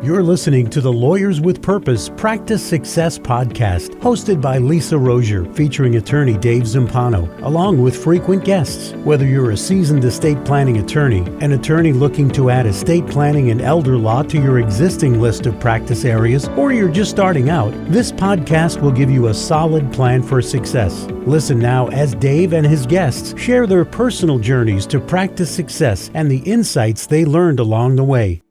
You're listening to the Lawyers with Purpose Practice Success Podcast, hosted by Lisa Rozier, featuring attorney Dave Zampano, along with frequent guests. Whether you're a seasoned estate planning attorney, an attorney looking to add estate planning and elder law to your existing list of practice areas, or you're just starting out, this podcast will give you a solid plan for success. Listen now as Dave and his guests share their personal journeys to practice success and the insights they learned along the way.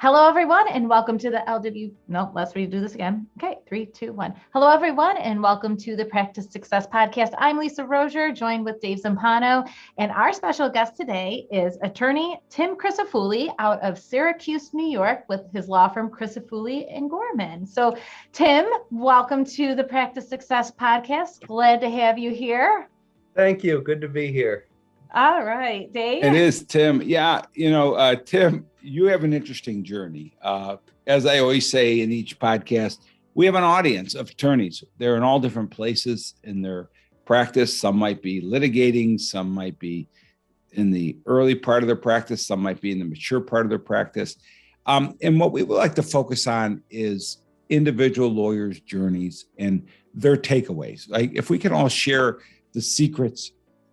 Hello, everyone, and welcome to the LWP. No, let's redo this again. Okay, 3, 2, 1. Hello, everyone, and welcome to the Practice Success Podcast. I'm Lisa Rozier, joined with Dave Zampano, and our special guest today is attorney Tim Crisafulli out of Syracuse, New York, with his law firm Crisafulli Gorman. So, Tim, welcome to the Practice Success Podcast. Glad to have you here. Thank you. Good to be here. All right, Dave. It is, Tim. Yeah, Tim, you have an interesting journey. As I always say in each podcast, we have an audience of attorneys. They're in all different places in their practice. Some might be litigating, some might be in the early part of their practice, some might be in the mature part of their practice. And what we would like to focus on is individual lawyers' journeys and their takeaways. Like if we can all share the secrets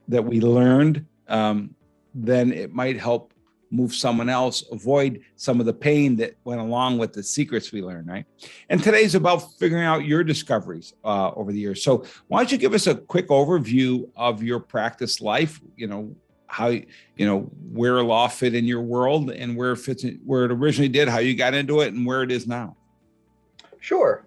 that we learned, then it might help move someone else, avoid some of the pain that went along with the secrets we learned, right? And today's about figuring out your discoveries over the years. So why don't you give us a quick overview of your practice life, how, where law fit in your world and where it fits, where it originally did, how you got into it and where it is now. Sure.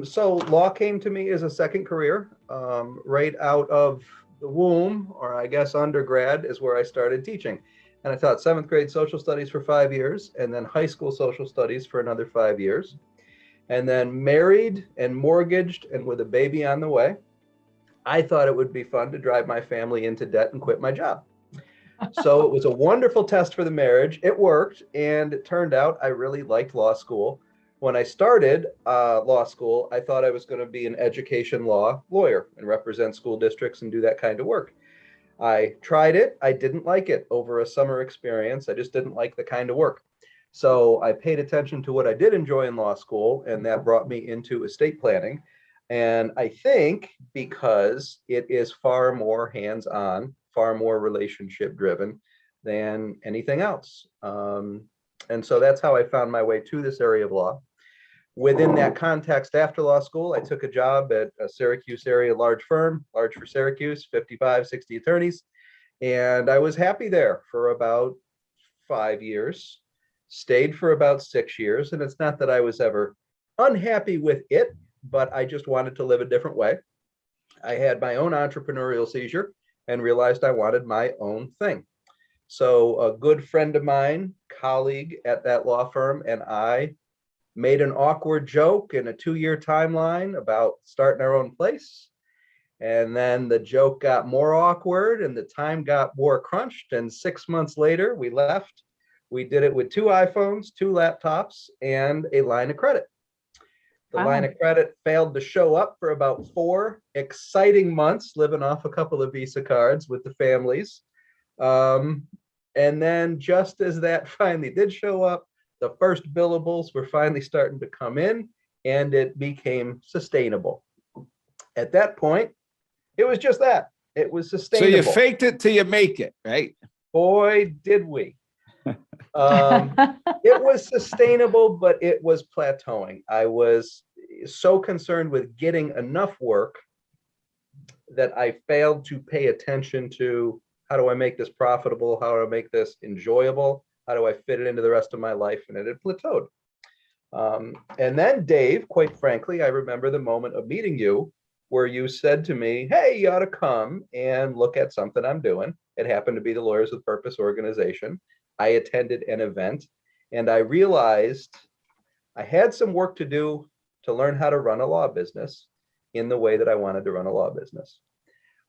So law came to me as a second career, right out of the womb, or I guess undergrad is where I started teaching. And I taught 7th grade social studies for 5 years, and then high school social studies for another 5 years. And then married and mortgaged and with a baby on the way, I thought it would be fun to drive my family into debt and quit my job. So it was a wonderful test for the marriage. It worked, and it turned out I really liked law school. When I started law school, I thought I was going to be an education law lawyer and represent school districts and do that kind of work. I tried it. I didn't like it over a summer experience. I just didn't like the kind of work. So I paid attention to what I did enjoy in law school, and that brought me into estate planning. And I think because it is far more hands-on, far more relationship driven than anything else. And so that's how I found my way to this area of law. Within that context, after law school, I took a job at a Syracuse area large firm, large for Syracuse, 55, 60 attorneys. And I was happy there for about 5 years, stayed for about 6 years. And it's not that I was ever unhappy with it, but I just wanted to live a different way. I had my own entrepreneurial seizure and realized I wanted my own thing. So a good friend of mine, colleague at that law firm, and I made an awkward joke in a 2-year timeline about starting our own place. And then the joke got more awkward and the time got more crunched. And 6 months later, we left. We did it with 2 iPhones, 2 laptops, and a line of credit. The line of credit failed to show up for about 4 exciting months, living off a couple of Visa cards with the families. And then just as that finally did show up, the first billables were finally starting to come in, and it became sustainable. At that point, it was just that. It was sustainable. So you faked it till you make it, right? Boy, did we. It was sustainable, but it was plateauing. I was so concerned with getting enough work that I failed to pay attention to how do I make this profitable? How do I make this enjoyable? How do I fit it into the rest of my life? And it had plateaued. And then, Dave, quite frankly, I remember the moment of meeting you where you said to me, hey, you ought to come and look at something I'm doing. It happened to be the Lawyers with Purpose organization. I attended an event, and I realized I had some work to do to learn how to run a law business in the way that I wanted to run a law business.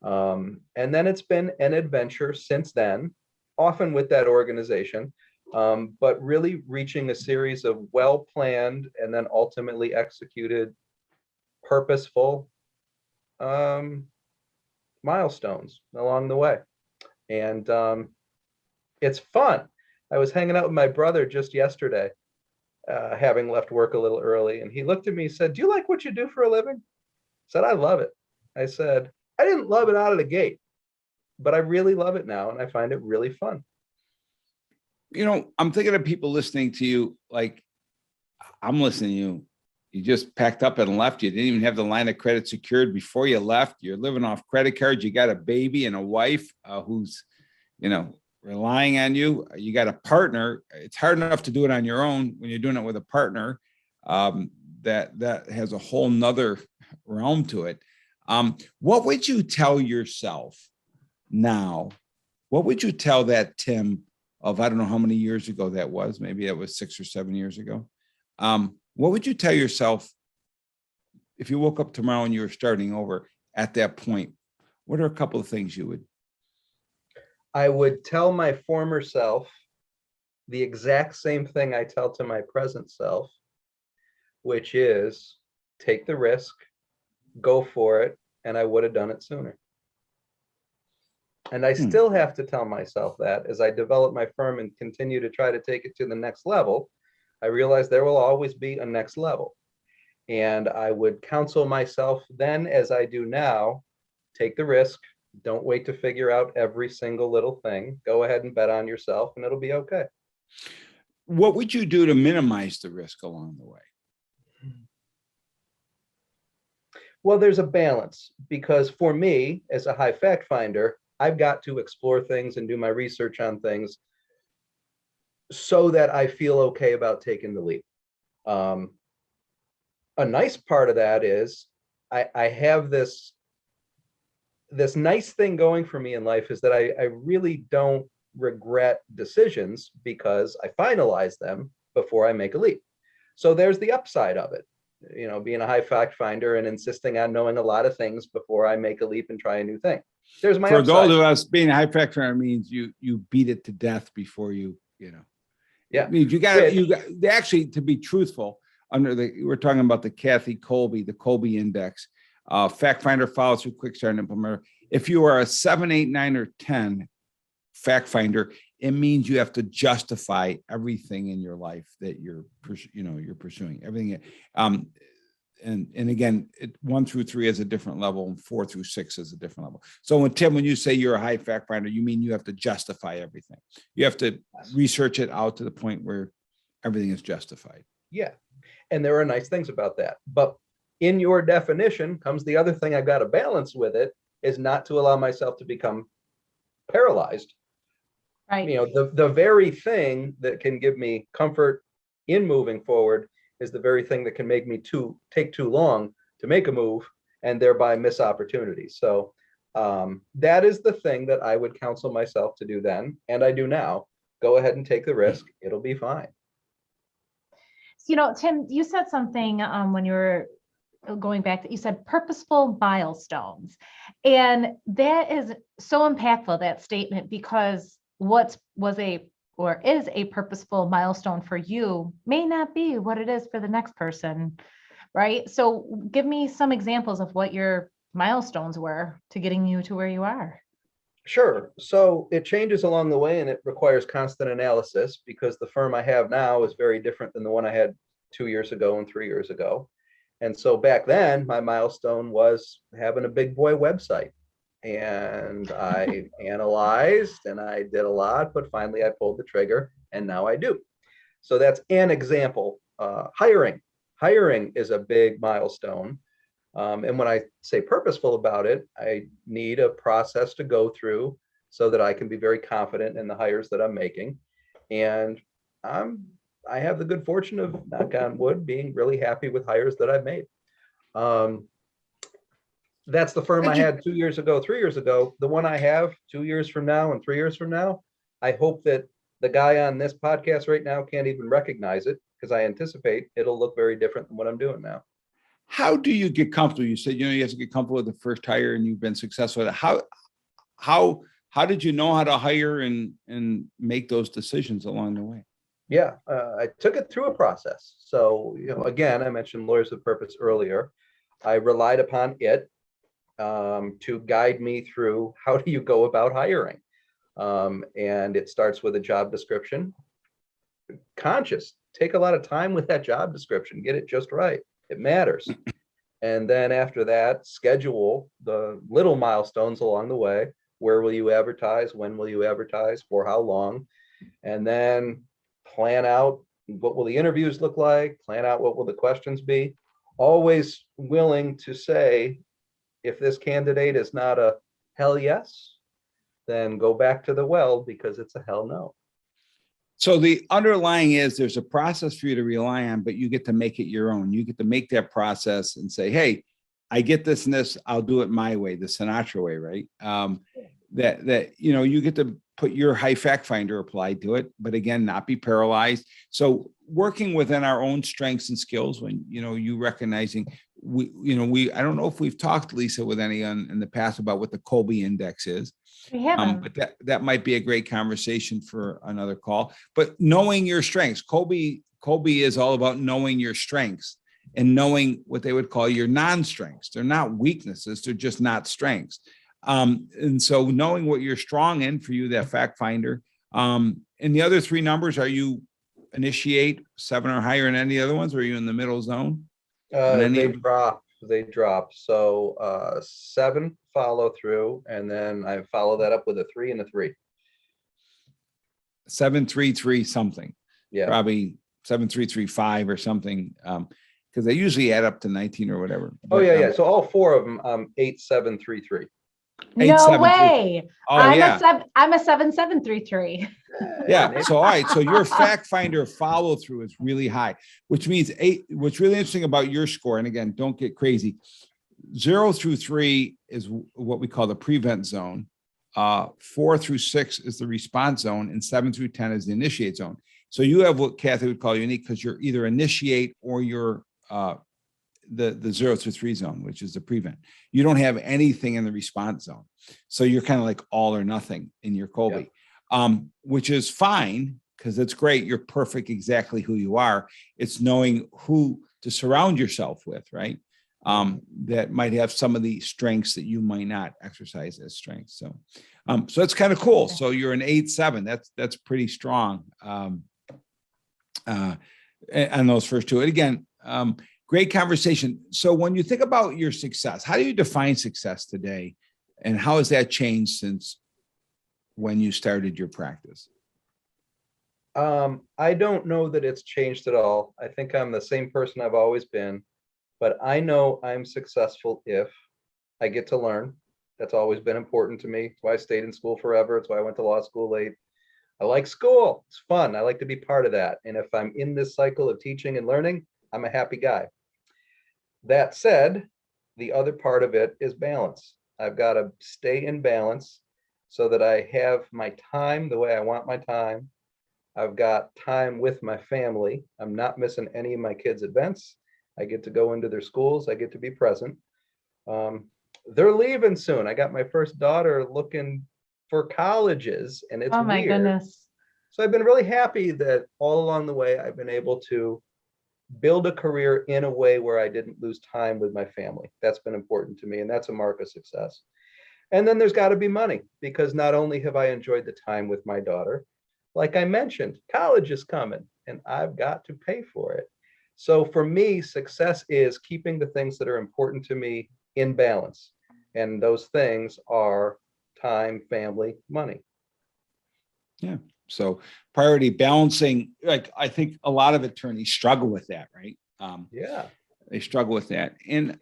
And then it's been an adventure since then, often with that organization, but really reaching a series of well-planned and then ultimately executed purposeful milestones along the way. And it's fun. I was hanging out with my brother just yesterday, having left work a little early. And he looked at me and said, "Do you like what you do for a living?" I said, "I love it." I said, "I didn't love it out of the gate, but I really love it now. And I find it really fun." I'm thinking of people listening to you, like I'm listening to you. You just packed up and left. You didn't even have the line of credit secured before you left. You're living off credit cards. You got a baby and a wife who's, relying on you. You got a partner. It's hard enough to do it on your own. When you're doing it with a partner, that has a whole nother realm to it. What would you tell yourself now? What would you tell that Tim of, I don't know how many years ago that was, maybe it was 6 or 7 years ago. What would you tell yourself if you woke up tomorrow and you were starting over at that point? What are a couple of things you would? I would tell my former self the exact same thing I tell to my present self, which is take the risk, go for it, and I would have done it sooner. And I still have to tell myself that as I develop my firm and continue to try to take it to the next level. I realize there will always be a next level. And I would counsel myself then, as I do now, take the risk. Don't wait to figure out every single little thing. Go ahead and bet on yourself and it'll be okay. What would you do to minimize the risk along the way? Well, there's a balance, because for me, as a high fact finder, I've got to explore things and do my research on things so that I feel okay about taking the leap. A nice part of that is I have this nice thing going for me in life, is that I really don't regret decisions because I finalize them before I make a leap. So there's the upside of it, being a high fact finder and insisting on knowing a lot of things before I make a leap and try a new thing. There's my For upside. those of us, being a high fact finder means you beat it to death before you. Yeah. It means you got actually, to be truthful, we're talking about the Kolbe, the Kolbe index. Fact finder follows through, quick start, and implementer. If you are a 7, 8, 9, or 10 fact finder, it means you have to justify everything in your life that you're pursuing. Everything. And again, 1 through 3 is a different level, and 4 through 6 is a different level. So when you say you're a high fact finder, you mean you have to justify everything. You have to research it out to the point where everything is justified. Yeah. And there are nice things about that. But in your definition comes the other thing I've got to balance with it, is not to allow myself to become paralyzed. Right. The very thing that can give me comfort in moving forward is the very thing that can make me take too long to make a move and thereby miss opportunities. So that is the thing that I would counsel myself to do then, and I do now. Go ahead and take the risk. It'll be fine. Tim, you said something when you were going back, that you said purposeful milestones. And that is so impactful, that statement, because what is a purposeful milestone for you may not be what it is for the next person, right? So give me some examples of what your milestones were to getting you to where you are. Sure. So it changes along the way, and it requires constant analysis, because the firm I have now is very different than the one I had 2 years ago and 3 years ago. And so back then, my milestone was having a big boy website. And I analyzed and I did a lot, but finally I pulled the trigger, and now I do. So that's an example. Hiring is a big milestone. And when I say purposeful about it, I need a process to go through so that I can be very confident in the hires that I'm making. And I have the good fortune of, knock on wood, being really happy with hires that I've made. That's the firm I had 2 years ago, 3 years ago. The one I have 2 years from now and 3 years from now, I hope that the guy on this podcast right now can't even recognize it, because I anticipate it'll look very different than what I'm doing now. How do you get comfortable? You said, you have to get comfortable with the first hire, and you've been successful at it. How did you know how to hire and make those decisions along the way? Yeah, I took it through a process. So, again, I mentioned Lawyers with Purpose earlier. I relied upon it to guide me through how do you go about hiring. And it starts with a job description, conscious take a lot of time with that job description, get it just right. It matters. And then after that, schedule the little milestones along the way. Where will you advertise? When will you advertise? For how long? And then plan out what will the interviews look like, plan out what will the questions be. Always willing to say, if this candidate is not a hell yes, then go back to the well because it's a hell no. So the underlying is there's a process for you to rely on, but you get to make it your own. You get to make that process and say, hey, I get this and this, I'll do it my way, the Sinatra way, right? You get to put your high fact finder applied to it, but again, not be paralyzed. So working within our own strengths and skills, when, you recognizing I don't know if we've talked, Lisa, with anyone in the past about what the Kolbe index is. We haven't. But that might be a great conversation for another call. But knowing your strengths, Kolbe is all about knowing your strengths and knowing what they would call your non-strengths. They're not weaknesses, they're just not strengths. And so knowing what you're strong in for you, that fact finder. And the other three numbers, are you initiate 7 or higher in any other ones, or are you in the middle zone? They drop. So 7 follow through, and then I follow that up with a 3 and a 3. 7, 3, 3 something. Yeah. Probably 7, 3, 3, 5 or something. Because they usually add up to 19 or whatever. Yeah. So all 4 of them, 8, 7, 3, 3. No way. Oh, I'm a 7733. Yeah. So, all right. So your fact finder follow through is really high, which means 8. What's really interesting about your score, and again, don't get crazy. 0 through 3 is what we call the prevent zone. 4 through 6 is the response zone, and 7 through 10 is the initiate zone. So you have what Kathy would call unique, because you're either initiate or you're the 0 through 3 zone, which is the prevent. You don't have anything in the response zone. So you're kind of like all or nothing in your Kolbe, which is fine, because it's great. You're perfect exactly who you are. It's knowing who to surround yourself with, right? That might have some of the strengths that you might not exercise as strengths. So that's kind of cool. So you're an 8-7. That's pretty strong on those first two. And again, great conversation. So when you think about your success, how do you define success today? And how has that changed since when you started your practice? I don't know that it's changed at all. I think I'm the same person I've always been, but I know I'm successful if I get to learn. That's always been important to me. It's why I stayed in school forever. It's why I went to law school late. I like school. It's fun. I like to be part of that. And if I'm in this cycle of teaching and learning, I'm a happy guy. That said, the other part of it is balance. I've got to stay in balance so that I have my time the way I want my time. I've got time with my family. I'm not missing any of my kids' events. I get to go into their schools. I get to be present. They're leaving soon. I got my first daughter looking for colleges, and it's oh my weird. Goodness. So I've been really happy that all along the way, I've been able to build a career in a way where I didn't lose time with my family. That's been important to me, and that's a mark of success. And then there's got to be money, because not only have I enjoyed the time with my daughter, like I mentioned, college is coming and I've got to pay for it. So for me, success is keeping the things that are important to me in balance. And those things are time, family, money. Yeah. So priority balancing, like I think a lot of attorneys struggle with that, right? They struggle with that. And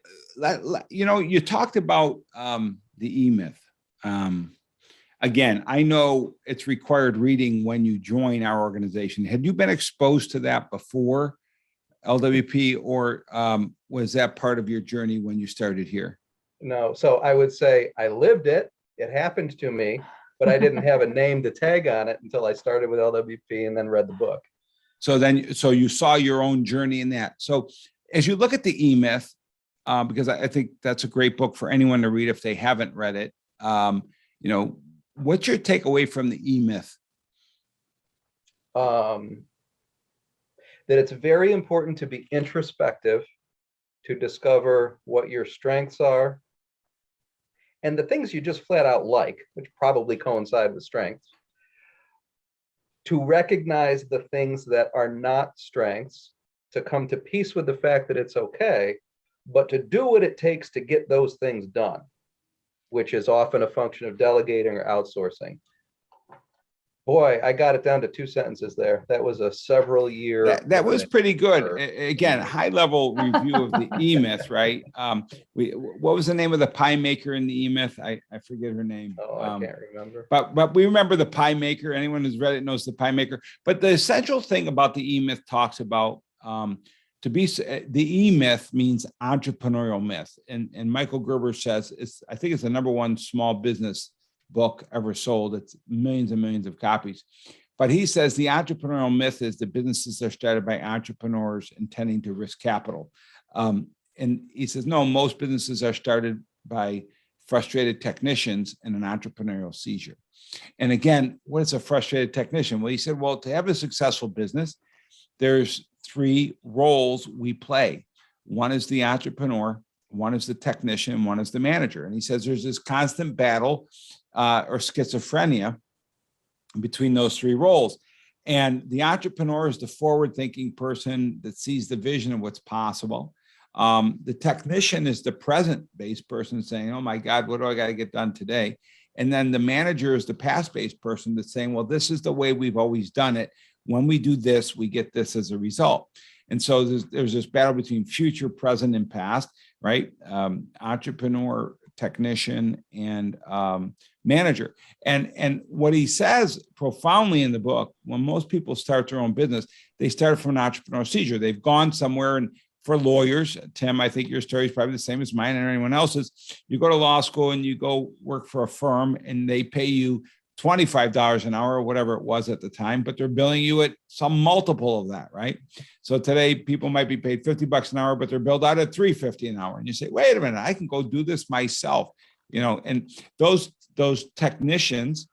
you talked about the E-Myth. Again, I know it's required reading when you join our organization. Had you been exposed to that before LWP, or was that part of your journey when you started here? No. So I would say I lived it. It happened to me, but I didn't have a name to tag on it until I started with LWP and then read the book. So you saw your own journey in that. So as you look at the E-Myth, because I think that's a great book for anyone to read if they haven't read it, what's your takeaway from the E-Myth? That it's very important to be introspective, to discover what your strengths are and the things you just flat out like, which probably coincide with strengths. to recognize the things that are not strengths, to come to peace with the fact that it's okay, but to do what it takes to get those things done, which is often a function of delegating or outsourcing. Boy, I got it down to 2 sentences there. That was a several year. That was pretty good. Again, high level review of the E-Myth, right? What was the name of the pie maker in the E-Myth? I forget her name. Oh, I can't remember. But we remember the pie maker. Anyone who's read it knows the pie maker. But the essential thing about the E-Myth talks about the E-Myth means entrepreneurial myth. And Michael Gerber says I think it's the #1 small business book ever sold. It's millions and millions of copies. But he says the entrepreneurial myth is that businesses are started by entrepreneurs intending to risk capital. And he says, no, most businesses are started by frustrated technicians in an entrepreneurial seizure. And again, what is a frustrated technician? Well, he said, well, to have a successful business, there's 3 roles we play. One is the entrepreneur, one is the technician, one is the manager. And he says there's this constant battle or schizophrenia between those 3 roles. And the entrepreneur is the forward-thinking person that sees the vision of what's possible. The technician is the present-based person saying, oh my God, what do I got to get done today? And then the manager is the past-based person that's saying, well, this is the way we've always done it. When we do this, we get this as a result. And so there's this battle between future, present, and past, right? Entrepreneur, technician, and manager. And what he says profoundly in the book, when most people start their own business, they start from an entrepreneurial seizure. They've gone somewhere, and for lawyers, Tim, I think your story is probably the same as mine and anyone else's. You go to law school and you go work for a firm and they pay you $25 an hour or whatever it was at the time, but they're billing you at some multiple of that, right? So today people might be paid $50 an hour, but they're billed out at $3.50 an hour. And you say, wait a minute, I can go do this myself, and those technicians,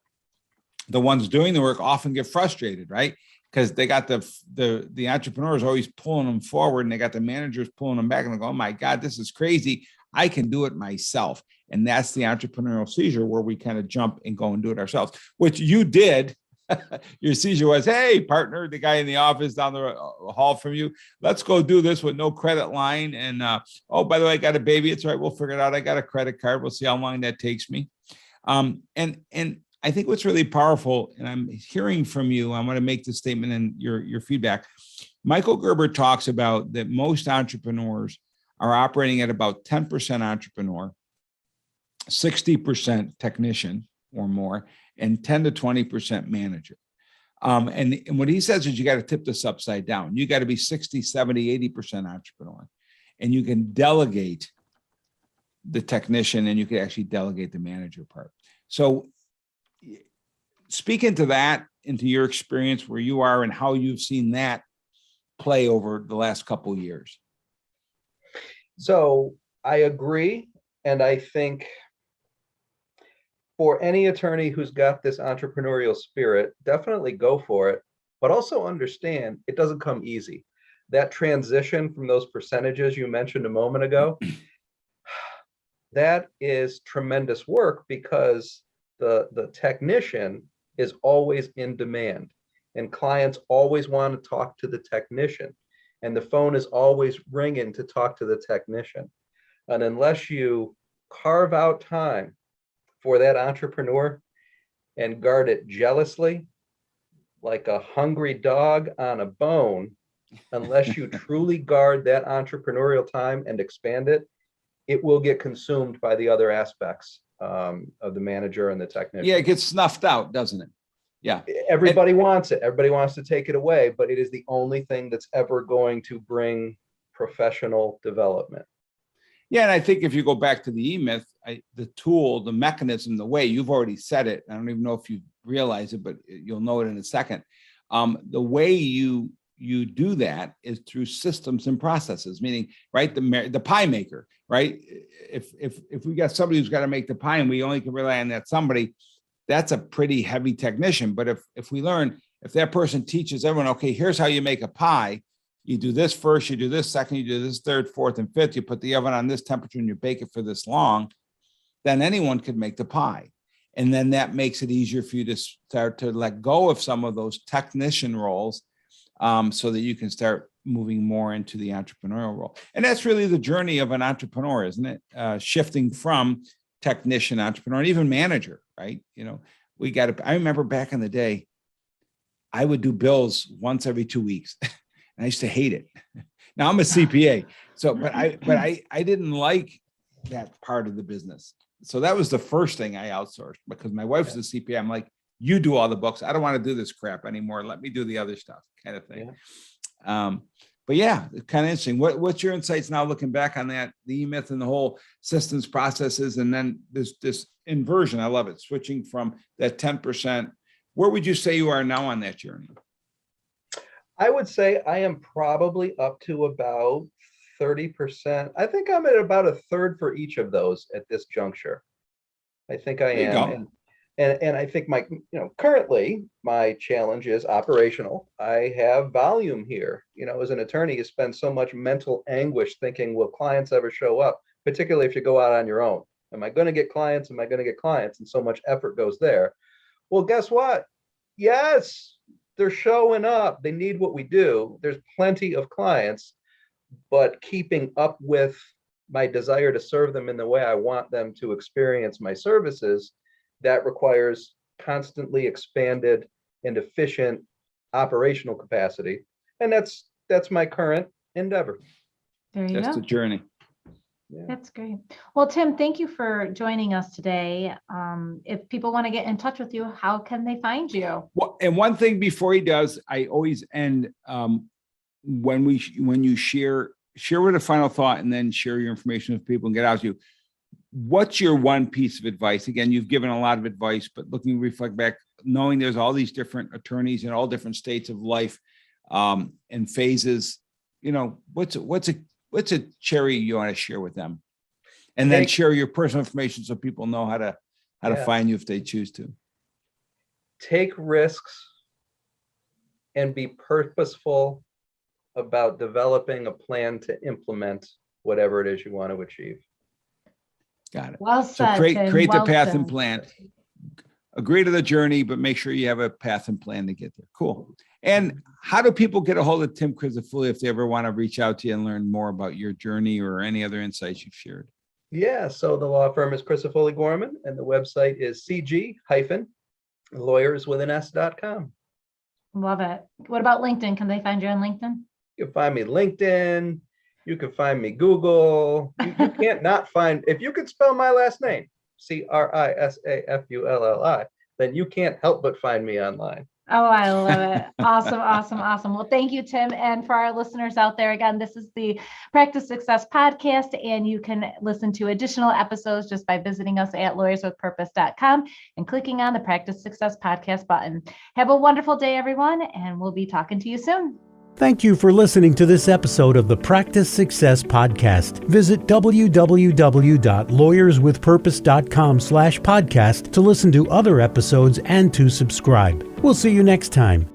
the ones doing the work, often get frustrated, right? Because they got the entrepreneurs always pulling them forward, and they got the managers pulling them back, and they go, oh my God, this is crazy. I can do it myself. And that's the entrepreneurial seizure, where we kind of jump and go and do it ourselves, which you did. Your seizure was, hey, partner, the guy in the office down the hall from you, let's go do this with no credit line. And oh, by the way, I got a baby. It's all right. We'll figure it out. I got a credit card. We'll see how long that takes me. And I think what's really powerful, and I'm hearing from you, I want to make this statement and your feedback. Michael Gerber talks about that most entrepreneurs are operating at about 10% entrepreneur, 60% technician or more, and 10 to 20% manager. And what he says is you got to tip this upside down. You got to be 60, 70, 80% entrepreneur. And you can delegate the technician, and you can actually delegate the manager part. So speak into that, into your experience where you are and how you've seen that play over the last couple of years. So I agree. And I think for any attorney who's got this entrepreneurial spirit, definitely go for it, but also understand it doesn't come easy. That transition from those percentages you mentioned a moment ago, that is tremendous work, because the technician is always in demand, and clients always want to talk to the technician, and the phone is always ringing to talk to the technician. And unless you carve out time for that entrepreneur and guard it jealously, like a hungry dog on a bone, unless you truly guard that entrepreneurial time and expand it, it will get consumed by the other aspects of the manager and the technician. Yeah, it gets snuffed out, doesn't it? Yeah. Everybody wants it. Everybody wants to take it away, but it is the only thing that's ever going to bring professional development. Yeah, and I think if you go back to the E-Myth, the tool, the mechanism, the way, you've already said it. I don't even know if you realize it, but you'll know it in a second. The way you do that is through systems and processes, meaning, right, the pie maker, right? If we got somebody who's got to make the pie and we only can rely on that somebody, that's a pretty heavy technician. But if we learn, if that person teaches everyone, okay, here's how you make a pie. You do this first, you do this second, you do this third, fourth, and fifth. You put the oven on this temperature and you bake it for this long, then anyone could make the pie. And then that makes it easier for you to start to let go of some of those technician roles, so that you can start moving more into the entrepreneurial role. And that's really the journey of an entrepreneur, isn't it? Shifting from technician, entrepreneur, and even manager, right? I remember back in the day, I would do bills once every 2 weeks. And I used to hate it. Now I'm a CPA. So, but I didn't like that part of the business. So that was the first thing I outsourced, because my wife was a CPA. I'm like, you do all the books. I don't want to do this crap anymore. Let me do the other stuff, kind of thing. Yeah. But yeah, it's kind of interesting. What's your insights now looking back on that, the E-Myth and the whole systems, processes, and then this inversion? I love it. Switching from that 10%. Where would you say you are now on that journey? I would say I am probably up to about 30%. I think I'm at about a third for each of those at this juncture. I think I am. And I think currently my challenge is operational. I have volume here. As an attorney, you spend so much mental anguish thinking, will clients ever show up? Particularly if you go out on your own. Am I going to get clients? Am I going to get clients? And so much effort goes there. Well, guess what? Yes, they're showing up. They need what we do. There's plenty of clients, but keeping up with my desire to serve them in the way I want them to experience my services, that requires constantly expanded and efficient operational capacity. And that's my current endeavor. There you go. That's the journey. Yeah. That's great. Well, Tim, thank you for joining us today. If people want to get in touch with you, how can they find you? Well, and one thing before he does, I always end when you share with a final thought, and then share your information with people and get out to you. What's your one piece of advice? Again, you've given a lot of advice, but reflect back, knowing there's all these different attorneys in all different states of life and phases. What's a cherry you want to share with them? And then share your personal information so people know how to find you if they choose to. Take risks and be purposeful about developing a plan to implement whatever it is you want to achieve. Got it. Well said. So create the well path said. and plan. Agree to the journey, but make sure you have a path and plan to get there. Cool. And how do people get a hold of Tim Crisafulli if they ever want to reach out to you and learn more about your journey or any other insights you've shared? Yeah, so the law firm is Crisafulli Gorman, and the website is cg-lawyerswithans.com. Love it. What about LinkedIn? Can they find you on LinkedIn? You can find me LinkedIn. You can find me Google. You can't not find, if you could spell my last name, Crisafulli, then you can't help but find me online. Oh, I love it. Awesome, awesome, awesome. Well, thank you, Tim. And for our listeners out there, again, this is the Practice Success Podcast, and you can listen to additional episodes just by visiting us at lawyerswithpurpose.com and clicking on the Practice Success Podcast button. Have a wonderful day, everyone, and we'll be talking to you soon. Thank you for listening to this episode of the Practice Success Podcast. Visit www.lawyerswithpurpose.com/podcast to listen to other episodes and to subscribe. We'll see you next time.